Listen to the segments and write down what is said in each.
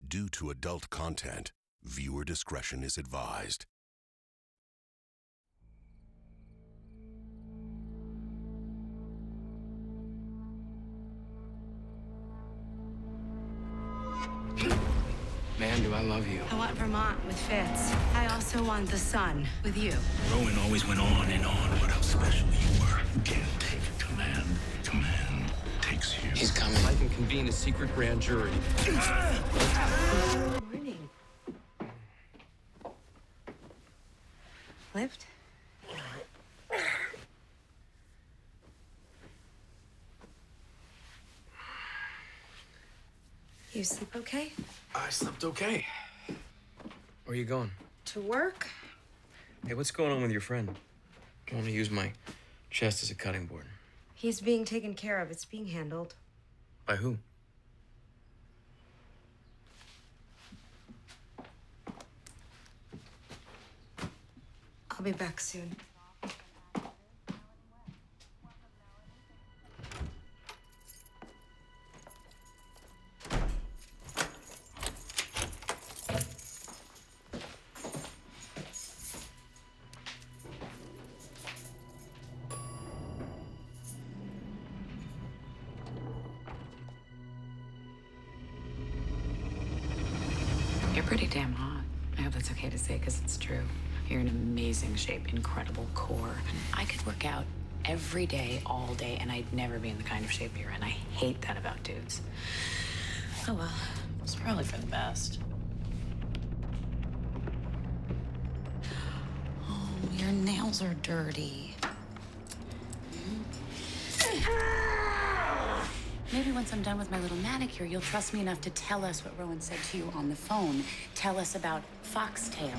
due to adult content. Viewer discretion is advised. Man, do I love you. I want Vermont with Fitz. I also want the sun with you. Rowan always went on and on about how special you were. You can't take command. Command takes you. He's coming. I can convene a secret grand jury. Good morning. Lift? You sleep okay? I slept okay. Where are you going? To work? Hey, what's going on with your friend? I want to use my chest as a cutting board. He's being taken care of. It's being handled. By who? I'll be back soon. You're pretty damn hot. I hope that's okay to say because it's true. You're in amazing shape, incredible core. I could work out every day, all day, and I'd never be in the kind of shape you're in. I hate that about dudes. Oh well, it's probably for the best. Oh, your nails are dirty. Maybe once I'm done with my little manicure, you'll trust me enough to tell us what Rowan said to you on the phone. Tell us about Foxtail.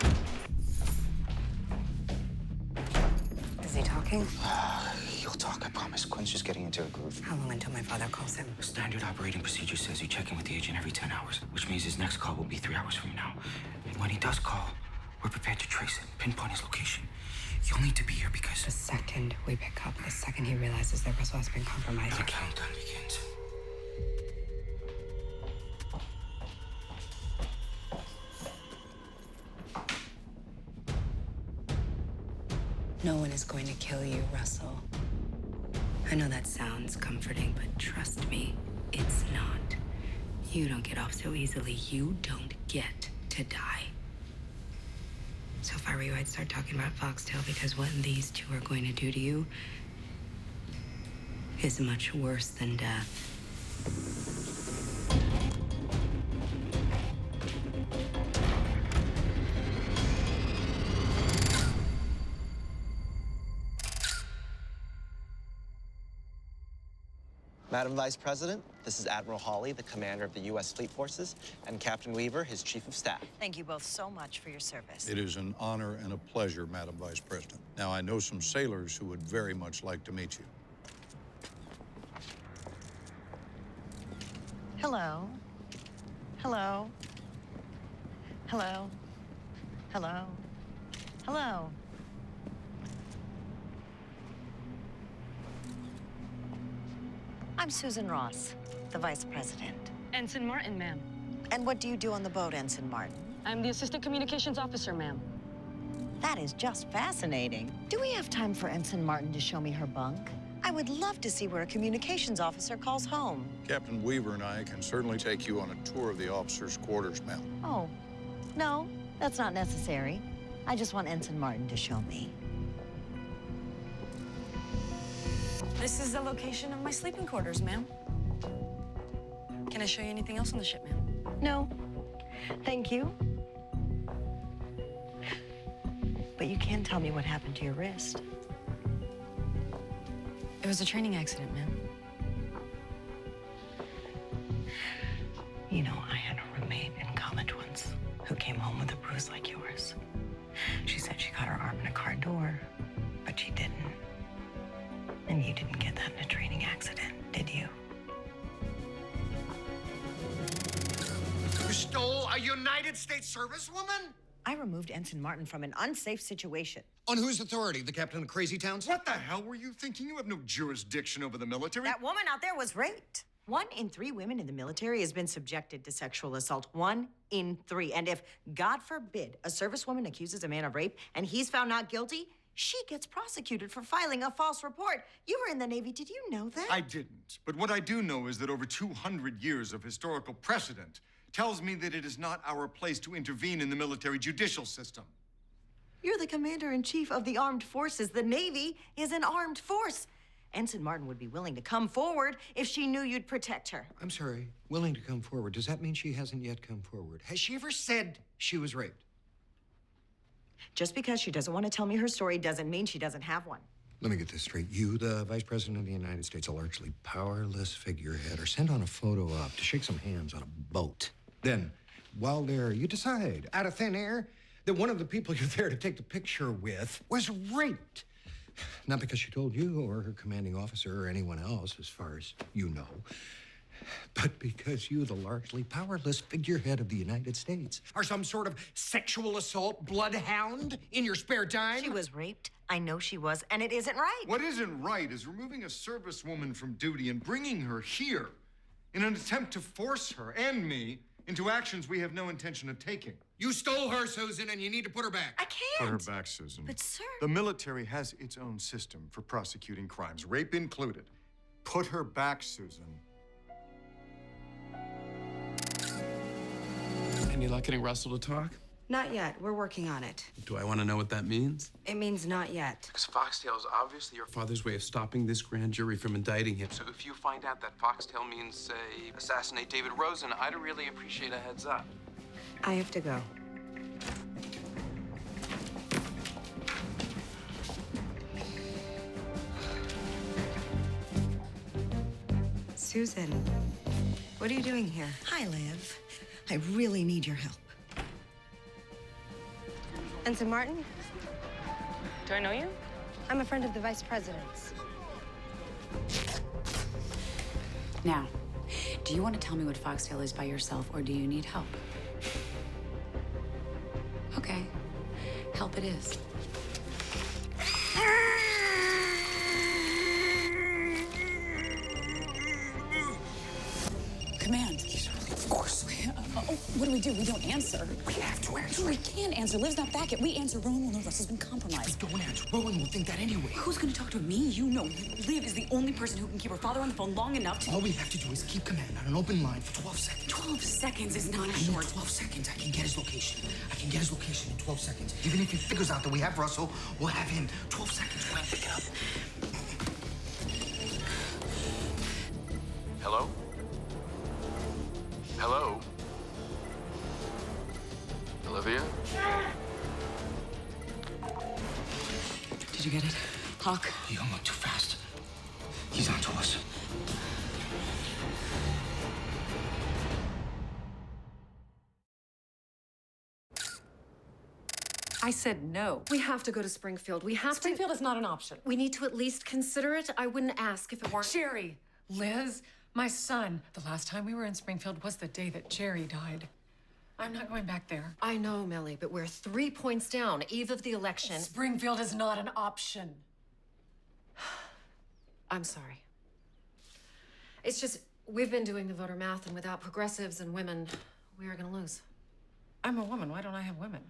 Is he talking? He'll talk, I promise. Quinn's just getting into a groove. How long until my father calls him? Standard operating procedure says you check in with the agent every 10 hours, which means his next call will be 3 hours from now. And when he does call, we're prepared to trace it, pinpoint his location. You'll need to be here because... The second we pick up, the second he realizes that Russell has been compromised. The countdown begins. No one is going to kill you, Russell. I know that sounds comforting, but trust me, it's not. You don't get off so easily. You don't get to die. So if I were you, I'd start talking about Foxtail, because what these two are going to do to you is much worse than death. Madam Vice President, this is Admiral Hawley, the commander of the U.S. Fleet Forces, and Captain Weaver, his chief of staff. Thank you both so much for your service. It is an honor and a pleasure, Madam Vice President. Now, I know some sailors who would very much like to meet you. Hello. Hello. Hello. Hello. Hello. I'm Susan Ross, the Vice President. Ensign Martin, ma'am. And what do you do on the boat, Ensign Martin? I'm the Assistant Communications Officer, ma'am. That is just fascinating. Do we have time for Ensign Martin to show me her bunk? I would love to see where a communications officer calls home. Captain Weaver and I can certainly take you on a tour of the officers' quarters, ma'am. Oh, no, that's not necessary. I just want Ensign Martin to show me. This is the location of my sleeping quarters, ma'am. Can I show you anything else on the ship, ma'am? No, thank you. But you can tell me what happened to your wrist. It was a training accident, ma'am. You know, I had a roommate in college once who came home with a bruise like yours. She said she got her arm in a car door, but she didn't. And you didn't get that in a training accident, did you? You stole a United States servicewoman? I removed Ensign Martin from an unsafe situation. On whose authority? The captain of the Crazy Towns? What the hell were you thinking? You have no jurisdiction over the military. That woman out there was raped. 1 in 3 women in the military has been subjected to sexual assault. 1 in 3. And if, God forbid, a servicewoman accuses a man of rape and he's found not guilty, she gets prosecuted for filing a false report. You were in the Navy. Did you know that? I didn't. But what I do know is that over 200 years of historical precedent tells me that it is not our place to intervene in the military judicial system. You're the commander-in-chief of the armed forces. The Navy is an armed force. Ensign Martin would be willing to come forward if she knew you'd protect her. I'm sorry, willing to come forward. Does that mean she hasn't yet come forward? Has she ever said she was raped? Just because she doesn't want to tell me her story doesn't mean she doesn't have one. Let me get this straight. You, the Vice President of the United States, a largely powerless figurehead, are sent on a photo op to shake some hands on a boat. Then, while there, you decide, out of thin air, that one of the people you're there to take the picture with was raped. Not because she told you or her commanding officer or anyone else, as far as you know, but because you, the largely powerless figurehead of the United States, are some sort of sexual assault bloodhound in your spare time. She was raped. I know she was, and it isn't right. What isn't right is removing a servicewoman from duty and bringing her here in an attempt to force her and me into actions we have no intention of taking. You stole her, Susan, and you need to put her back. I can't. Put her back, Susan. But, sir... The military has its own system for prosecuting crimes, rape included. Put her back, Susan. Any luck getting Russell to talk? Not yet. We're working on it. Do I want to know what that means? It means not yet. Because Foxtail is obviously your father's way of stopping this grand jury from indicting him. So if you find out that Foxtail means, say, assassinate David Rosen, I'd really appreciate a heads up. I have to go. Susan, what are you doing here? Hi, Liv. I really need your help. Ensign Martin? Do I know you? I'm a friend of the Vice President's. Now, do you want to tell me what Foxtail is by yourself, or do you need help? Okay, help it is. Command. Of course. What do? We don't answer. We have to answer. We can't answer. Liv's not back yet. We answer, Rowan will know Russell's been compromised. Don't answer. Rowan will think that anyway. Who's gonna talk to me? You know, Liv is the only person who can keep her father on the phone long enough to... All we have to do is keep command on an open line for 12 seconds. 12 seconds is not a I know short... 12 seconds. I can get his location. I can get his location in 12 seconds. Even if he figures out that we have Russell, we'll have him. 12 seconds. We'll pick it up. Hello? Hello? Olivia? Did you get it? Hawk? You don't look too fast. He's on to us. I said no. We have to go to Springfield. We have Springfield is not an option. We need to at least consider it. I wouldn't ask if it weren't. Jerry, Liz, my son. The last time we were in Springfield was the day that Jerry died. I'm not going back there. I know, Millie, but we're 3 points down, eve of the election. Springfield is not an option. I'm sorry. It's just, we've been doing the voter math, and without progressives and women, we are gonna lose. I'm a woman. Why don't I have women?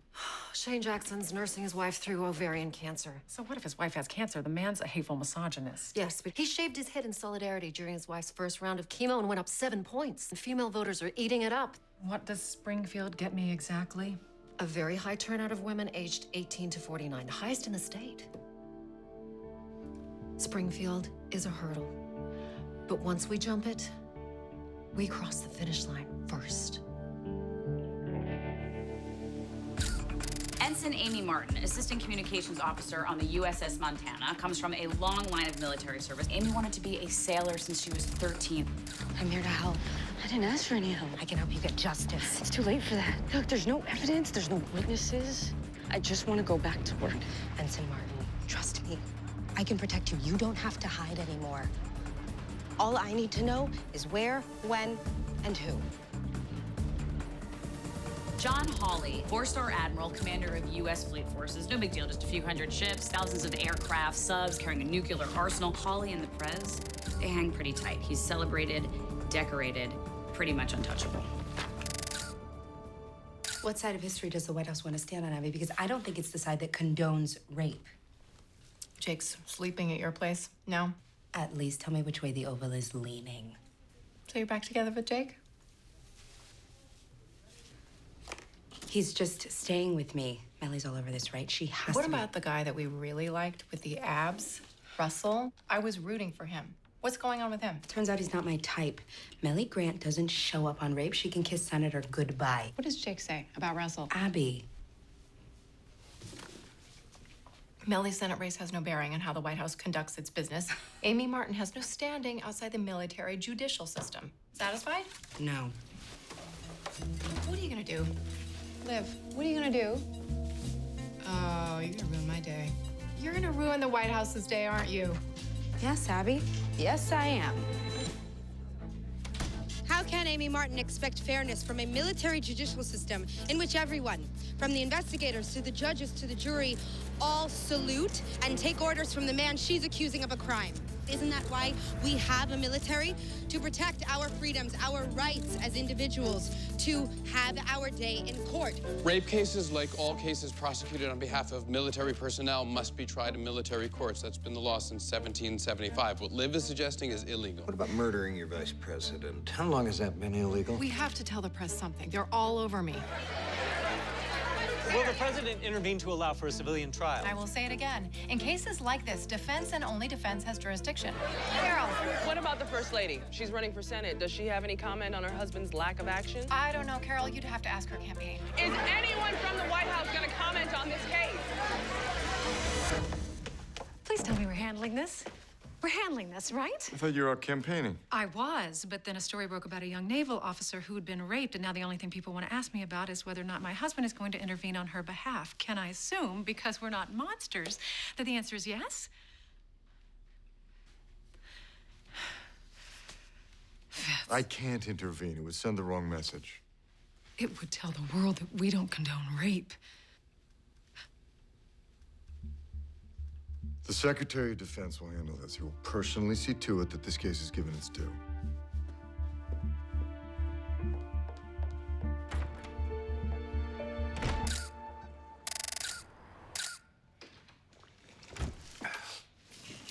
Shane Jackson's nursing his wife through ovarian cancer. So what if his wife has cancer? The man's a hateful misogynist. Yes, but he shaved his head in solidarity during his wife's first round of chemo and went up 7 points. And female voters are eating it up. What does Springfield get me exactly? A very high turnout of women aged 18 to 49, the highest in the state. Springfield is a hurdle. But once we jump it, we cross the finish line first. Ensign Amy Martin, Assistant Communications Officer on the USS Montana, comes from a long line of military service. Amy wanted to be a sailor since she was 13. I'm here to help. I didn't ask for any help. I can help you get justice. It's too late for that. Look, there's no evidence, there's no witnesses. I just want to go back to work. Ensign Martin, trust me. I can protect you. You don't have to hide anymore. All I need to know is where, when, and who. John Hawley, 4-star admiral, commander of U.S. Fleet Forces. No big deal, just a few hundred ships, thousands of aircraft, subs, carrying a nuclear arsenal. Hawley and the Prez, they hang pretty tight. He's celebrated decorated, pretty much untouchable. What side of history does the White House want to stand on, Abby? Because I don't think it's the side that condones rape. Jake's sleeping at your place? No? At least tell me which way the Oval is leaning. So you're back together with Jake? He's just staying with me. Melly's all over this, right? She has What to about the guy that we really liked with the abs? Russell? I was rooting for him. What's going on with him? Turns out he's not my type. Melly Grant doesn't show up on rape. She can kiss Senator goodbye. What does Jake say about Russell? Abby. Melly's Senate race has no bearing on how the White House conducts its business. Amy Martin has no standing outside the military judicial system. Satisfied? No. What are you gonna do? Liv, what are you gonna do? Oh, you're gonna ruin my day. You're gonna ruin the White House's day, aren't you? Yes, Abby. Yes, I am. How can Amy Martin expect fairness from a military judicial system in which everyone, from the investigators to the judges to the jury, all salute and take orders from the man she's accusing of a crime? Isn't that why we have a military? To protect our freedoms, our rights as individuals, to have our day in court. Rape cases, like all cases prosecuted on behalf of military personnel, must be tried in military courts. That's been the law since 1775. What Liv is suggesting is illegal. What about murdering your vice president? How long has that been illegal? We have to tell the press something. They're all over me. Will the president intervene to allow for a civilian trial? I will say it again. In cases like this, defense and only defense has jurisdiction. Carol, what about the First Lady? She's running for Senate. Does she have any comment on her husband's lack of action? I don't know, Carol. You'd have to ask her campaign. Is anyone from the White House going to comment on this case? Please tell me we're handling this. We're handling this, right? I thought you were out campaigning. I was, but then a story broke about a young naval officer who had been raped, and now the only thing people want to ask me about is whether or not my husband is going to intervene on her behalf. Can I assume, because we're not monsters, that the answer is yes? I can't intervene. It would send the wrong message. It would tell the world that we don't condone rape. The Secretary of Defense will handle this. He will personally see to it that this case is given its due.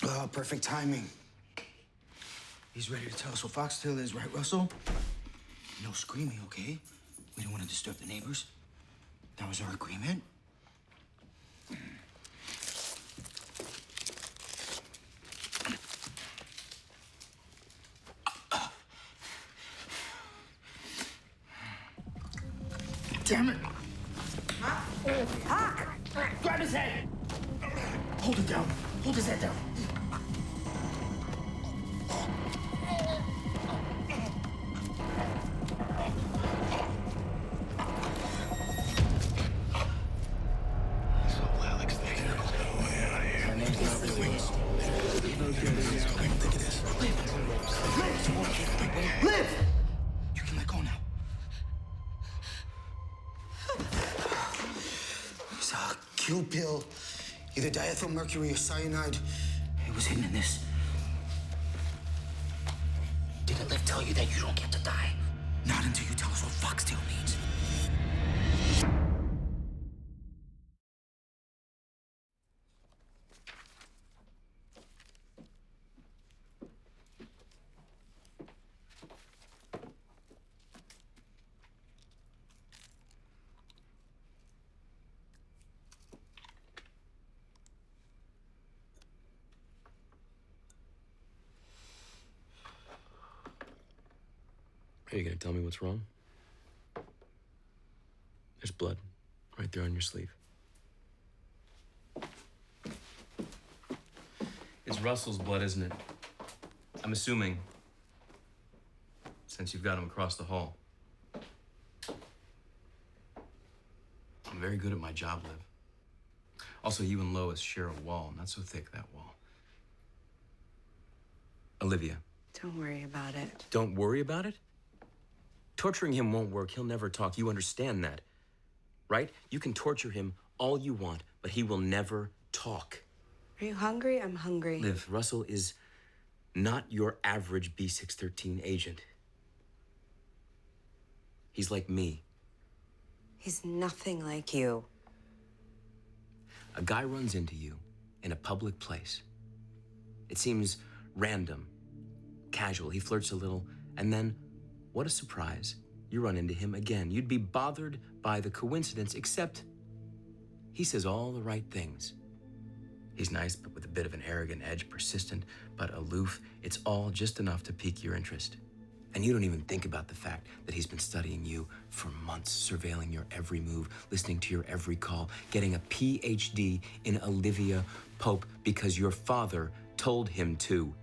Oh, perfect timing. He's ready to tell us what Foxtail is, right, Russell? No screaming, okay? We don't want to disturb the neighbors. That was our agreement. Damn it! Hawk! Grab his head! Hold it down. Hold his head down. Liv! You can let go now. It's a Q pill. Either diethylmercury or cyanide. It was hidden in this. Didn't Liv tell you that you don't get to die? Not until you tell us what Foxtail means. Are you gonna tell me what's wrong? There's blood right there on your sleeve. It's Russell's blood, isn't it? I'm assuming, since you've got him across the hall. I'm very good at my job, Liv. Also, you and Lois share a wall. Not so thick, that wall. Olivia. Don't worry about it. Don't worry about it? Torturing him won't work. He'll never talk. You understand that, right? You can torture him all you want, but he will never talk. Are you hungry? I'm hungry. Liv, Russell is not your average B613 agent. He's like me. He's nothing like you. A guy runs into you in a public place. It seems random, casual. He flirts a little, and then, what a surprise, you run into him again. You'd be bothered by the coincidence, except he says all the right things. He's nice, but with a bit of an arrogant edge, persistent, but aloof. It's all just enough to pique your interest. And you don't even think about the fact that he's been studying you for months, surveilling your every move, listening to your every call, getting a PhD in Olivia Pope because your father told him to.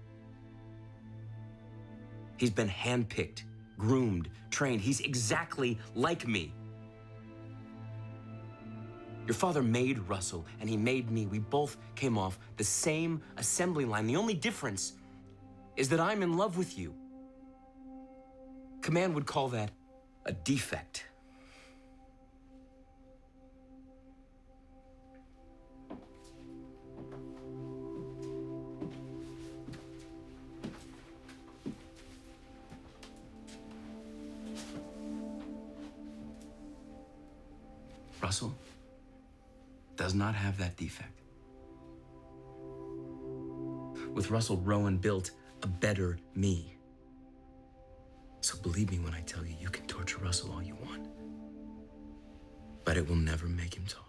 He's been handpicked, groomed, trained. He's exactly like me. Your father made Russell, and he made me. We both came off the same assembly line. The only difference is that I'm in love with you. Command would call that a defect. Russell does not have that defect. With Russell, Rowan built a better me. So believe me when I tell you, you can torture Russell all you want, but it will never make him talk.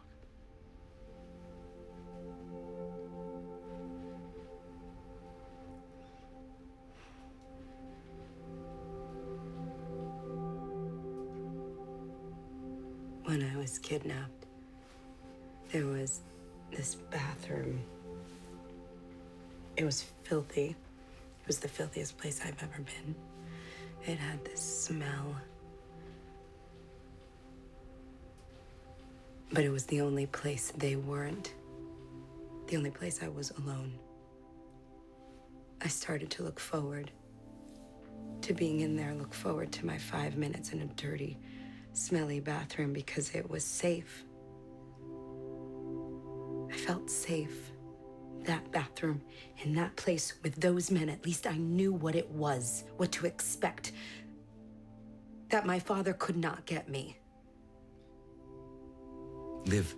When I was kidnapped, there was this bathroom. It was filthy. It was the filthiest place I've ever been. It had this smell. But it was the only place they weren't. The only place I was alone. I started to look forward to being in there, look forward to my 5 minutes in a dirty, smelly bathroom because it was safe. I felt safe. That bathroom, in that place with those men, at least I knew what it was, what to expect. That my father could not get me. Liv.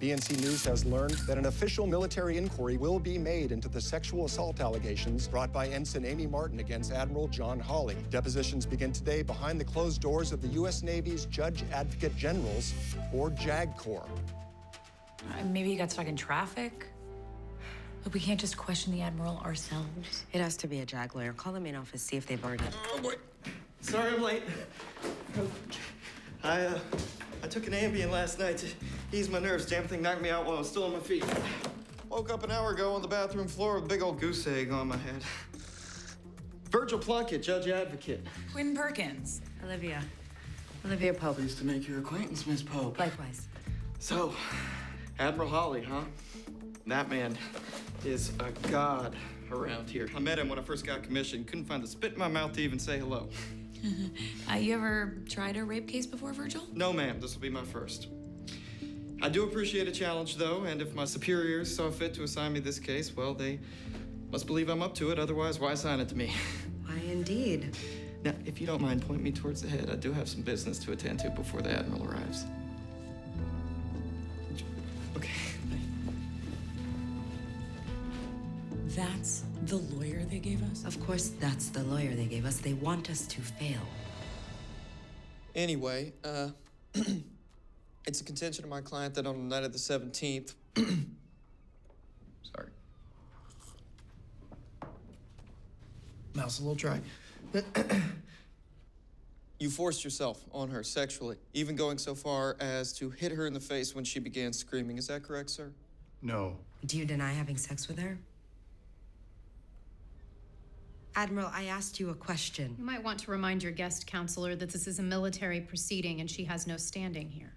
BNC News has learned that an official military inquiry will be made into the sexual assault allegations brought by Ensign Amy Martin against Admiral John Hawley. Depositions begin today behind the closed doors of the U.S. Navy's Judge Advocate Generals, or JAG Corps. Maybe he got stuck in traffic. But we can't just question the Admiral ourselves. It has to be a JAG lawyer. Call the main office, see if they've already... Oh, boy. Sorry I'm late. I took an Ambien last night to ease my nerves. Damn thing knocked me out while I was still on my feet. Woke up an hour ago on the bathroom floor with a big old goose egg on my head. Virgil Plunkett, Judge Advocate. Quinn Perkins. Olivia Pope. Pleased to make your acquaintance, Miss Pope. Likewise. So, Admiral Hawley, huh? That man is a god around here. I met him when I first got commissioned. Couldn't find the spit in my mouth to even say hello. You ever tried a rape case before, Virgil? No, ma'am. This will be my first. I do appreciate a challenge, though, and if my superiors saw fit to assign me this case, well, they must believe I'm up to it. Otherwise, why assign it to me? Why, indeed. Now, if you don't mind, point me towards the head. I do have some business to attend to before the Admiral arrives. Okay. That's the lawyer they gave us? Of course, that's the lawyer they gave us. They want us to fail. Anyway, it's a contention of my client that on the night of the 17th... Sorry. Mouth's a little dry. You forced yourself on her sexually, even going so far as to hit her in the face when she began screaming. Is that correct, sir? No. Do you deny having sex with her? Admiral, I asked you a question. You might want to remind your guest counselor that this is a military proceeding and she has no standing here.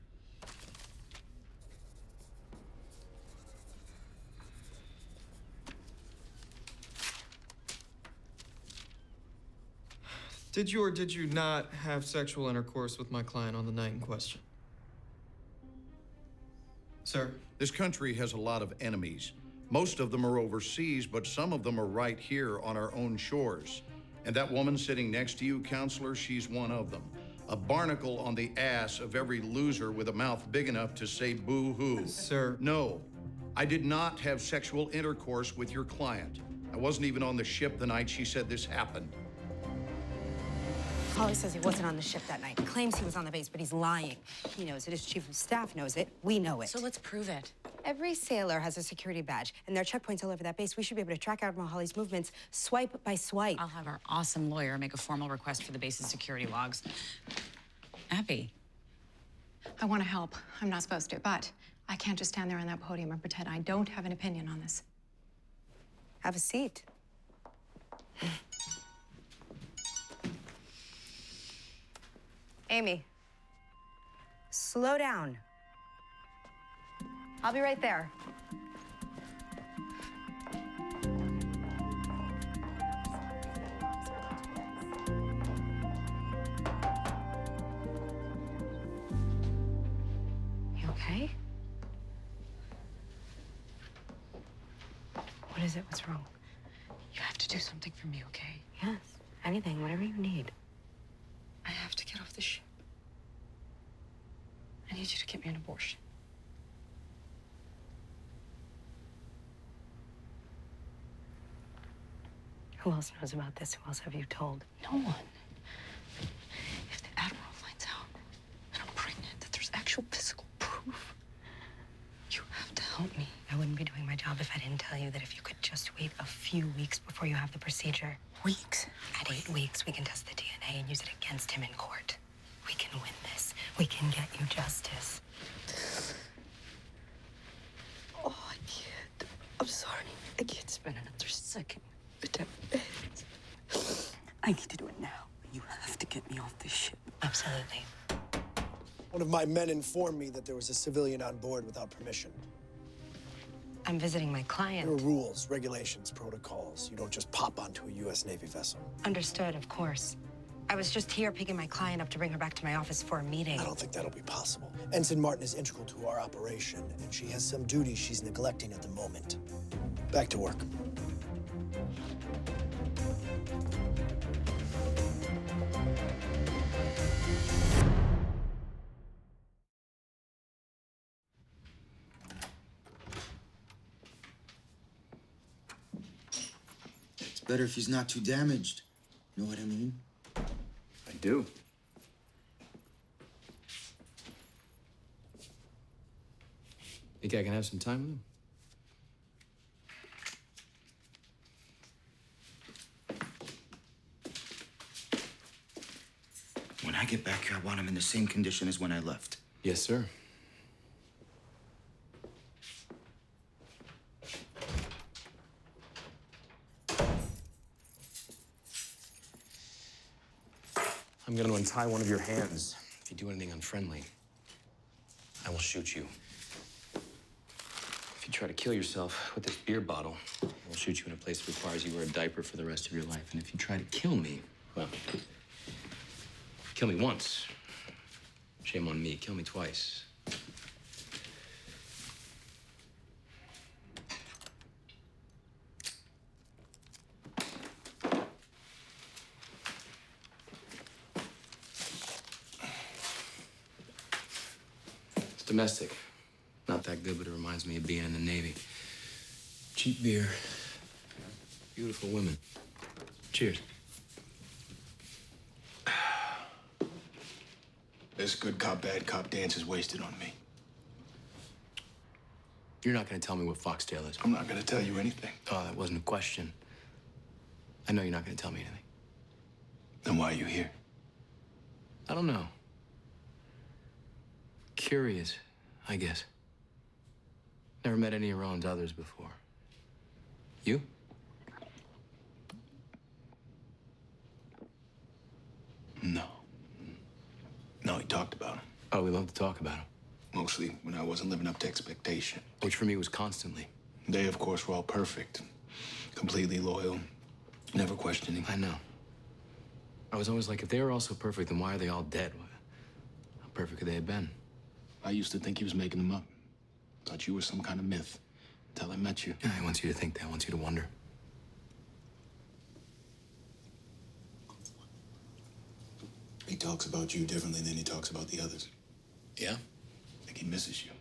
Did you or did you not have sexual intercourse with my client on the night in question? Sir? This country has a lot of enemies, Most of them are overseas, but some of them are right here on our own shores. And that woman sitting next to you, counselor, she's one of them. A barnacle on the ass of every loser with a mouth big enough to say boo-hoo. Sir. No, I did not have sexual intercourse with your client. I wasn't even on the ship the night she said this happened. Holly says he wasn't on the ship that night. Claims he was on the base, but he's lying. He knows it. His chief of staff knows it. We know it. So let's prove it. Every sailor has a security badge, and there are checkpoints all over that base. We should be able to track Admiral Holly's movements swipe by swipe. I'll have our awesome lawyer make a formal request for the base's security logs. Abby. I want to help. I'm not supposed to, but I can't just stand there on that podium and pretend I don't have an opinion on this. Have a seat. Amy, slow down. I'll be right there. You okay? What is it? What's wrong? You have to do something for me, okay? Yes, anything, whatever you need. I have to get off the ship. I need you to get me an abortion. Who else knows about this? Who else have you told? No one. If the Admiral finds out that I'm pregnant, that there's actual physical proof, you have to help me. I wouldn't be doing my job if I didn't tell you that if you could just wait a few weeks before you have the procedure. Weeks? At 8 weeks, we can test the DNA and use it against him in court. We can win this. We can get you justice. Oh, I can't. I'm sorry. I can't spend another second with that bed. I need to do it now. You have to get me off this ship. Absolutely. One of my men informed me that there was a civilian on board without permission. I'm visiting my client. There are rules, regulations, protocols. You don't just pop onto a U.S. Navy vessel. Understood, of course. I was just here picking my client up to bring her back to my office for a meeting. I don't think that'll be possible. Ensign Martin is integral to our operation, and she has some duties she's neglecting at the moment. Back to work. It's better if he's not too damaged. Know what I mean? I do. Think I can have some time with him? When I get back here, I want him in the same condition as when I left. Yes, sir. I'm going to untie one of your hands. If you do anything unfriendly, I will shoot you. If you try to kill yourself with this beer bottle, I will shoot you in a place that requires you wear a diaper for the rest of your life. And if you try to kill me, well, kill me once. Shame on me. Kill me twice. It's domestic. Not that good, but it reminds me of being in the Navy. Cheap beer. Beautiful women. Cheers. This good cop, bad cop dance is wasted on me. You're not going to tell me what Foxtail is. I'm not going to tell you anything. Oh, that wasn't a question. I know you're not going to tell me anything. Then why are you here? I don't know. Curious, I guess. Never met any of Rowan's others before. You? No. No, he talked about him. Oh, we love to talk about him. Mostly when I wasn't living up to expectation. Which for me was constantly. They, of course, were all perfect. Completely loyal. Never questioning. I know. I was always like, if they were all so perfect, then why are they all dead? How perfect could they have been? I used to think he was making them up. Thought you were some kind of myth. Till I met you. Yeah, he wants you to think that. He wants you to wonder. He talks about you differently than he talks about the others. Yeah? I think he misses you.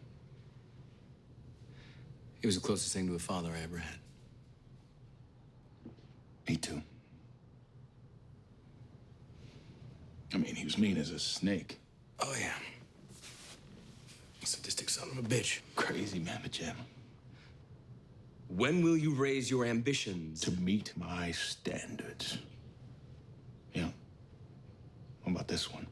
He was the closest thing to a father I ever had. Me too. I mean, he was mean as a snake. Oh, yeah. Sadistic son of a bitch. Crazy mamma jam. When will you raise your ambitions? To meet my standards. Yeah. What about this one?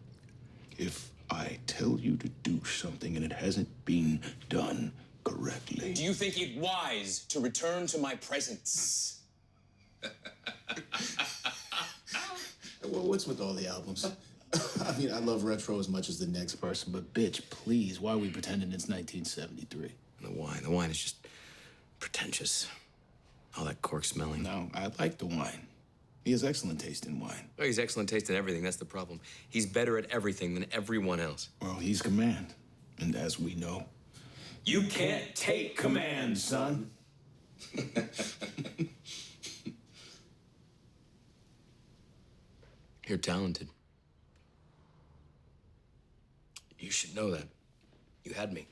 If I tell you to do something and it hasn't been done correctly. Do you think it wise to return to my presence? Well, what's with all the albums? I mean, I love retro as much as the next person, but bitch, please, why are we pretending it's 1973? The wine is just pretentious. All that cork smelling. No, I like the wine. He has excellent taste in wine. Oh, he's excellent taste in everything. That's the problem. He's better at everything than everyone else. Well, he's command. And as we know, you can't take command, son. You're talented. You should know that. You had me.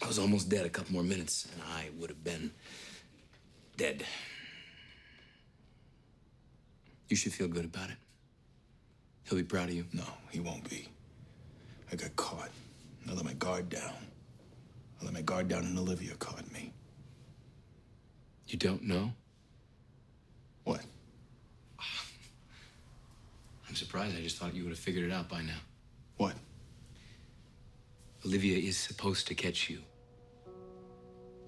I was almost dead a couple more minutes, and I would have been dead. You should feel good about it. He'll be proud of you. No, he won't be. I got caught. I let my guard down. I let my guard down and Olivia caught me. You don't know? What? I'm surprised. I just thought you would have figured it out by now. What? Olivia is supposed to catch you.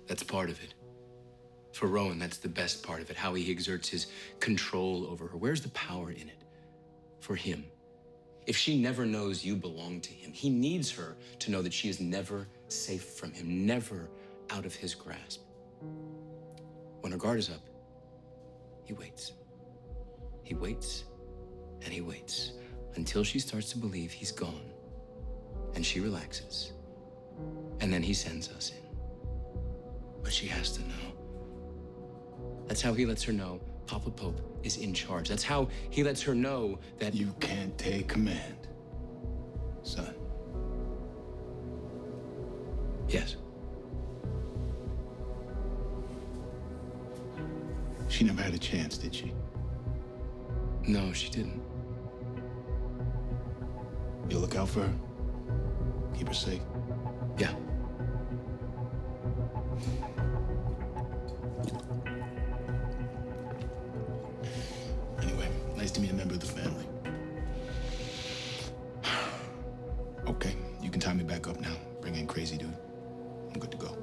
That's part of it. For Rowan, that's the best part of it, how he exerts his control over her. Where's the power in it? For him. If she never knows you belong to him, he needs her to know that she is never safe from him, never out of his grasp. When her guard is up, he waits. He waits, and he waits, until she starts to believe he's gone, and she relaxes. And then he sends us in. But she has to know. That's how he lets her know Papa Pope is in charge. That's how he lets her know that you can't take command, son. Yes. She never had a chance, did she? No, she didn't. You'll look out for her? Keep her safe? Yeah. Anyway, nice to meet a member of the family. Okay, you can tie me back up now. Bring in Crazy Dude. I'm good to go.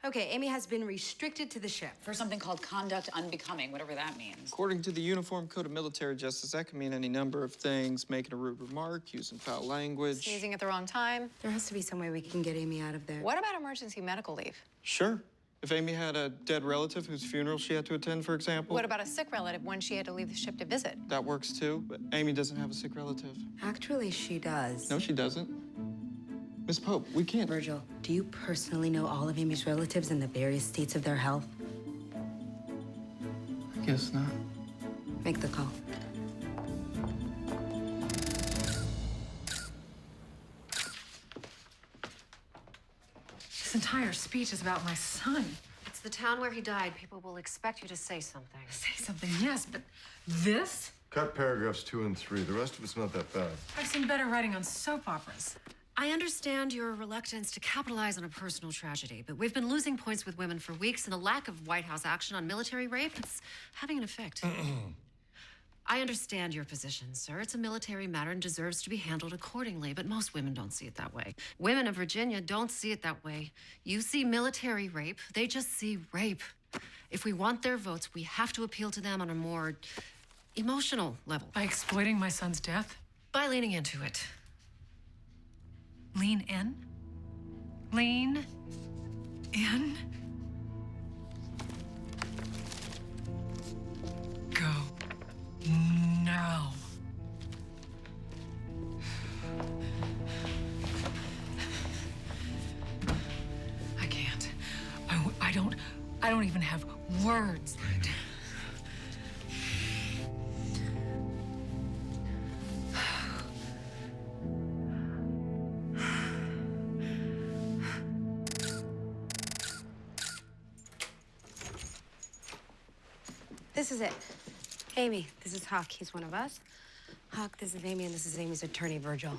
Okay, Amy has been restricted to the ship. For something called conduct unbecoming, whatever that means. According to the Uniform Code of Military Justice, that can mean any number of things: making a rude remark, using foul language. Sneezing at the wrong time. There has to be some way we can get Amy out of there. What about emergency medical leave? Sure. If Amy had a dead relative whose funeral she had to attend, for example. What about a sick relative when she had to leave the ship to visit? That works too, but Amy doesn't have a sick relative. Actually, she does. No, she doesn't. Miss Pope, we can't. Virgil, do you personally know all of Amy's relatives and the various states of their health? I guess not. Make the call. This entire speech is about my son. It's the town where he died. People will expect you to say something. Say something, yes, but this? Cut paragraphs 2 and 3. The rest of it's not that bad. I've seen better writing on soap operas. I understand your reluctance to capitalize on a personal tragedy, but we've been losing points with women for weeks, and the lack of White House action on military rape, it's having an effect. I understand your position, sir. It's a military matter and deserves to be handled accordingly, but most women don't see it that way. Women of Virginia don't see it that way. You see military rape, they just see rape. If we want their votes, we have to appeal to them on a more emotional level. By exploiting my son's death? By leaning into it. Lean in? Lean in? Go. Now. I don't even have words. This is it. Amy, this is Hawk. He's one of us. Hawk, this is Amy, and this is Amy's attorney, Virgil.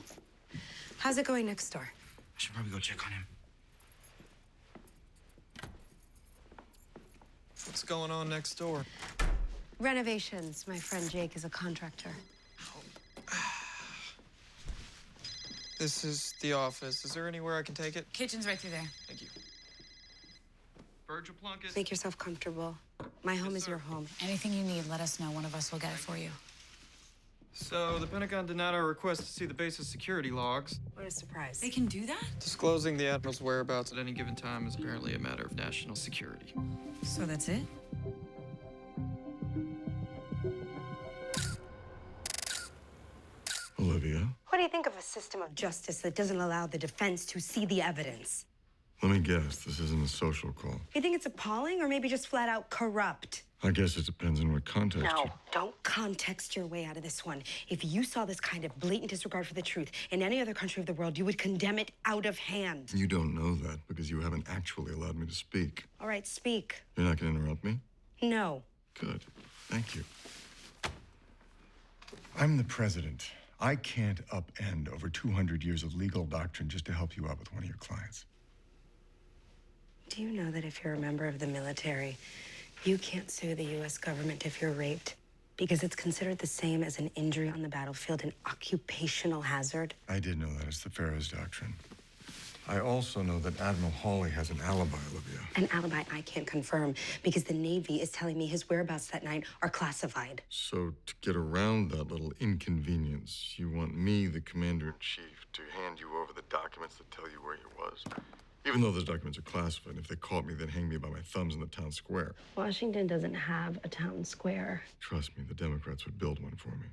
How's it going next door? I should probably go check on him. What's going on next door? Renovations. My friend Jake is a contractor. This is the office. Is there anywhere I can take it? Kitchen's right through there. Thank you. Virgil Plunkett. Make yourself comfortable. My home is your home. Anything you need, let us know. One of us will get it for you. So, the Pentagon denied our request to see the base's security logs. What a surprise. They can do that? Disclosing the Admiral's whereabouts at any given time is apparently a matter of national security. So that's it? Olivia, What do you think of a system of justice that doesn't allow the defense to see the evidence? let me guess. This isn't a social call. You think it's appalling or maybe just flat out corrupt? I guess it depends on what context No, you... don't context your way out of this one. If you saw this kind of blatant disregard for the truth in any other country of the world, you would condemn it out of hand. You don't know that because you haven't actually allowed me to speak. All right, speak. You're not going to interrupt me? No. Good. Thank you. I'm the president. I can't upend over 200 years of legal doctrine just to help you out with one of your clients. Do you know that if you're a member of the military, you can't sue the U.S. government if you're raped? Because it's considered the same as an injury on the battlefield, an occupational hazard. I did know that. It's the Ferris Doctrine. I also know that Admiral Hawley has an alibi, Olivia. An alibi I can't confirm because the Navy is telling me his whereabouts that night are classified. So to get around that little inconvenience, you want me, the commander-in-chief, to hand you over the documents that tell you where he was? Even though those documents are classified, if they caught me, they'd hang me by my thumbs in the town square. Washington doesn't have a town square. Trust me, the Democrats would build one for me.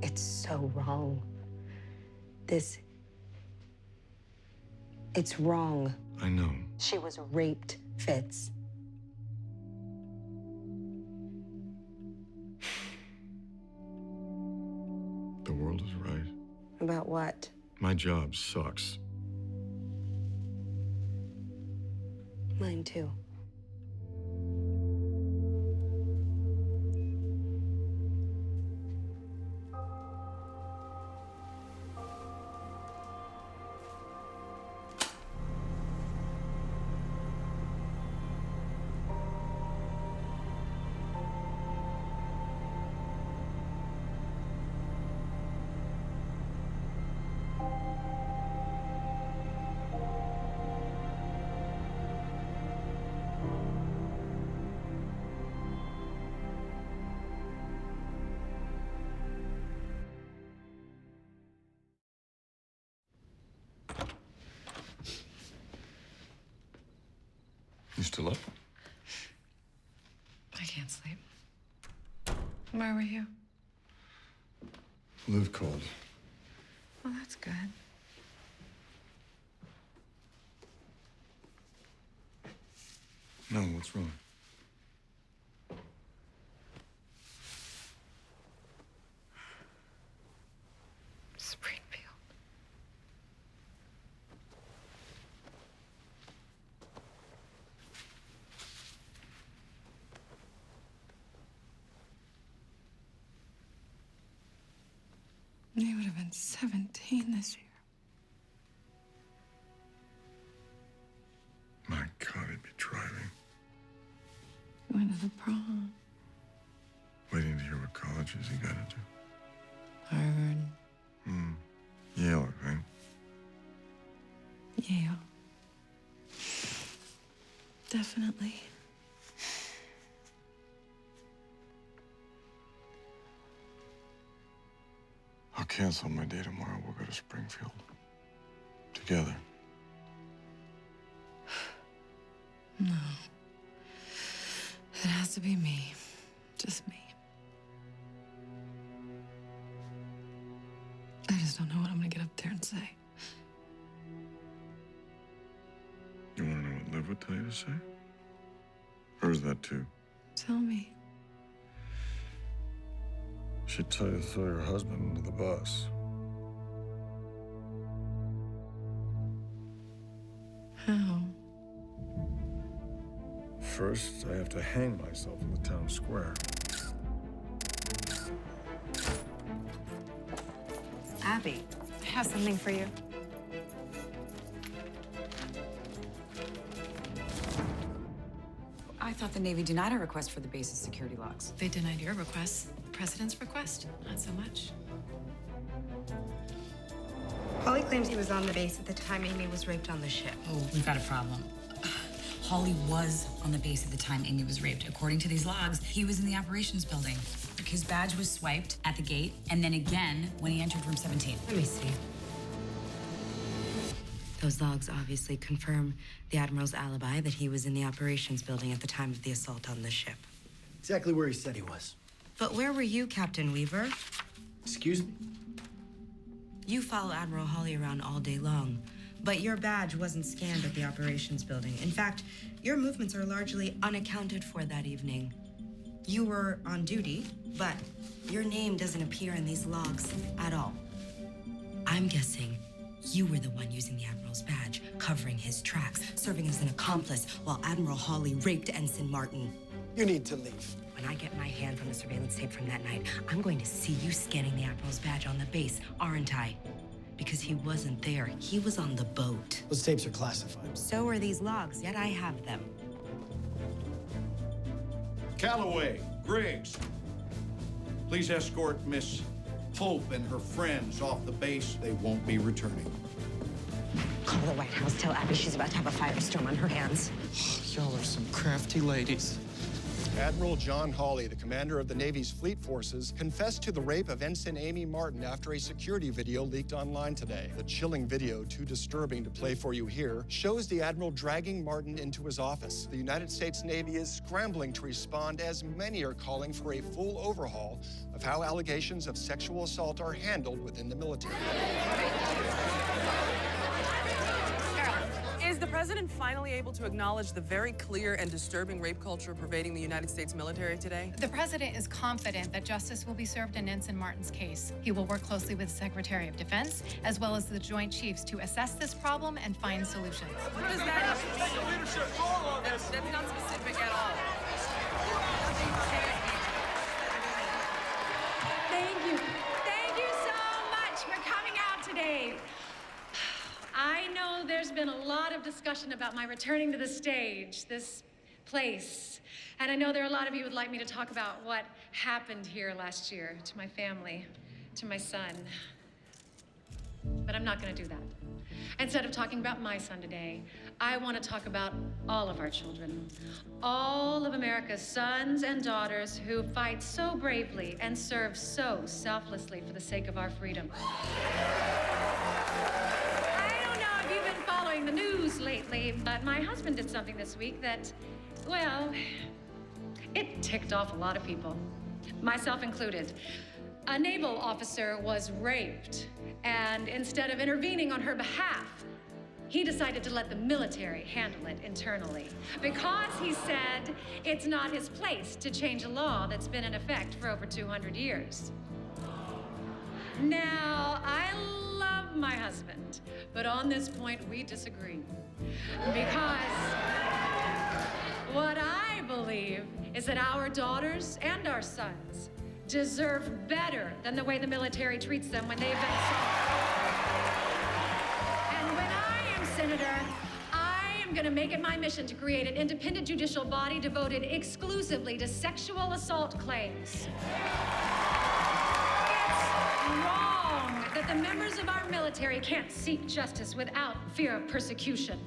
It's so wrong. It's wrong. I know. She was raped, Fitz. The world is right. About what? My job sucks. Mine too. You still up? I can't sleep. Where were you? Liv called. Well, that's good. No, what's wrong? Springfield. You would have been 17 this year. My God, he'd be driving. You went to the prom. Waiting to hear what colleges he got into. Harvard. Yale, right? Yale. Definitely. I'll cancel my day tomorrow. We'll go to Springfield. Together. No. It has to be me. Just me. don't know what I'm gonna get up there and say. You want to know what Liv would tell you to say? Or is that too? Tell me. She'd tell you to throw your husband under the bus. How? First, I have to hang myself in the town square. Abby, I have something for you. I thought the Navy denied a request for the base's security logs. They denied your request. The president's request, not so much. Holly claims he was on the base at the time Amy was raped on the ship. Oh, we've got a problem. Holly was on the base at the time Amy was raped. According to these logs, he was in the operations building. His badge was swiped at the gate, and then again when he entered room 17. Let me see. Those logs obviously confirm the Admiral's alibi that he was in the operations building at the time of the assault on the ship. Exactly where he said he was. But where were you, Captain Weaver? Excuse me? You follow Admiral Holly around all day long, but your badge wasn't scanned at the operations building. In fact, your movements are largely unaccounted for that evening. You were on duty, but your name doesn't appear in these logs at all. I'm guessing you were the one using the Admiral's badge, covering his tracks, serving as an accomplice while Admiral Holly raped Ensign Martin. You need to leave. When I get my hands on the surveillance tape from that night, I'm going to see you scanning the Admiral's badge on the base, aren't I? Because he wasn't there. He was on the boat. Those tapes are classified. So are these logs, yet I have them. Calloway, Griggs, please escort Miss Hope and her friends off the base. They won't be returning. Call the White House. Tell Abby she's about to have a firestorm on her hands. Y'all are some crafty ladies. Admiral John Hawley, the commander of the Navy's fleet forces, confessed to the rape of Ensign Amy Martin after a security video leaked online today. The chilling video, too disturbing to play for you here, shows the Admiral dragging Martin into his office. The United States Navy is scrambling to respond as many are calling for a full overhaul of how allegations of sexual assault are handled within the military. Is the president finally able to acknowledge the very clear and disturbing rape culture pervading the United States military today? The president is confident that justice will be served in Ensign Martin's case. He will work closely with the Secretary of Defense, as well as the Joint Chiefs, to assess this problem and find solutions. What does that mean? That's not specific at all. Thank you. Thank you so much for coming out today. I know there's been a lot of discussion about my returning to the stage, this place. And I know there are a lot of you who would like me to talk about what happened here last year to my family, to my son. But I'm not going to do that. Instead of talking about my son today, I want to talk about all of our children. All of America's sons and daughters who fight so bravely and serve so selflessly for the sake of our freedom. You've been following the news lately, but my husband did something this week that, well, it ticked off a lot of people, myself included. A naval officer was raped, and instead of intervening on her behalf, he decided to let the military handle it internally. Because he said it's not his place to change a law that's been in effect for over 200 years. Now, I love my husband, but on this point, we disagree. Because what I believe is that our daughters and our sons deserve better than the way the military treats them when they've been assaulted. And when I am senator, I am gonna make it my mission to create an independent judicial body devoted exclusively to sexual assault claims. Wrong that the members of our military can't seek justice without fear of persecution.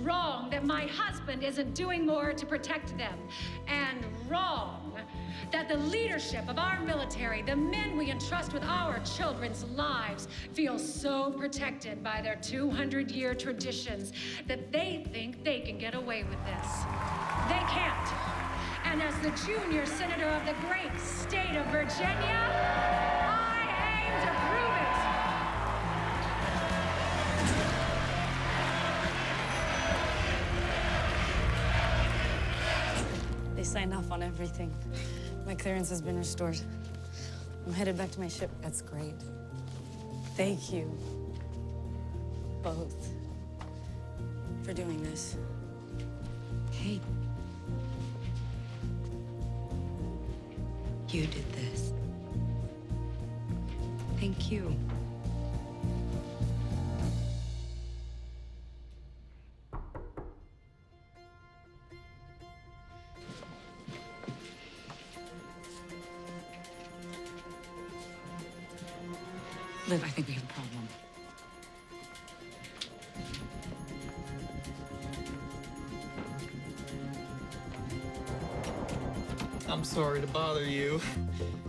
Wrong that my husband isn't doing more to protect them. And wrong that the leadership of our military, the men we entrust with our children's lives, feel so protected by their 200-year traditions that they think they can get away with this. They can't. And as the junior senator of the great state of Virginia, I aim to prove it. already signed off on everything. My clearance has been restored. I'm headed back to my ship. That's great. Thank you. Both. For doing this. Kate. You did this. Thank you. Liv, I think we have a problem. I'm sorry to bother you.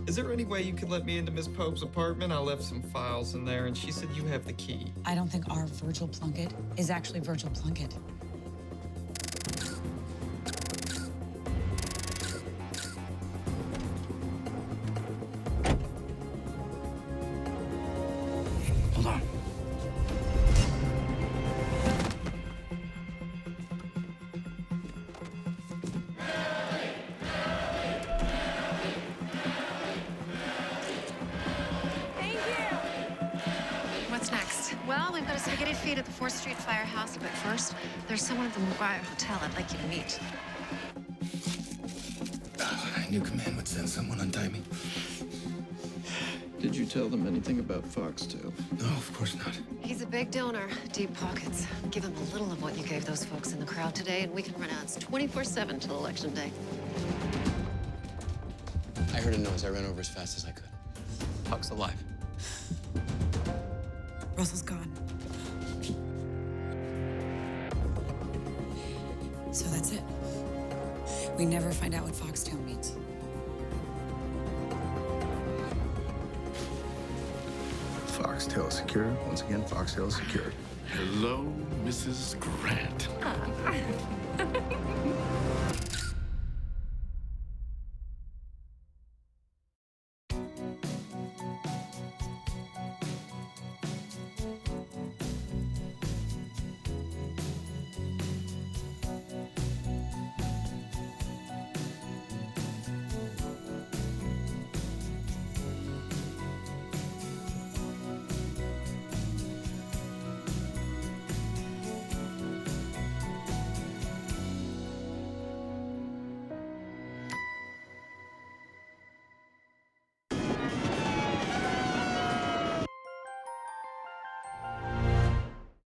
Is there any way you could let me into Miss Pope's apartment? I left some files in there, and she said you have the key. I don't think our Virgil Plunkett is actually Virgil Plunkett. Hold on. What's next? Well, we've got a spaghetti feed at the 4th Street Firehouse, but first, there's someone at the Maguire Hotel I'd like you to meet. I knew Command would send someone untie me. Did you tell them anything about Foxtail? No, of course not. He's a big donor, deep pockets. Give him a little of what you gave those folks in the crowd today, and we can run ads 24/7 till Election Day. I heard a noise. I ran over as fast as I could. Huck's alive. Russell's gone. So that's it. We never find out what Foxtail means. Foxtail secure. Once again, Foxtail secure. Hello, Mrs. Grant.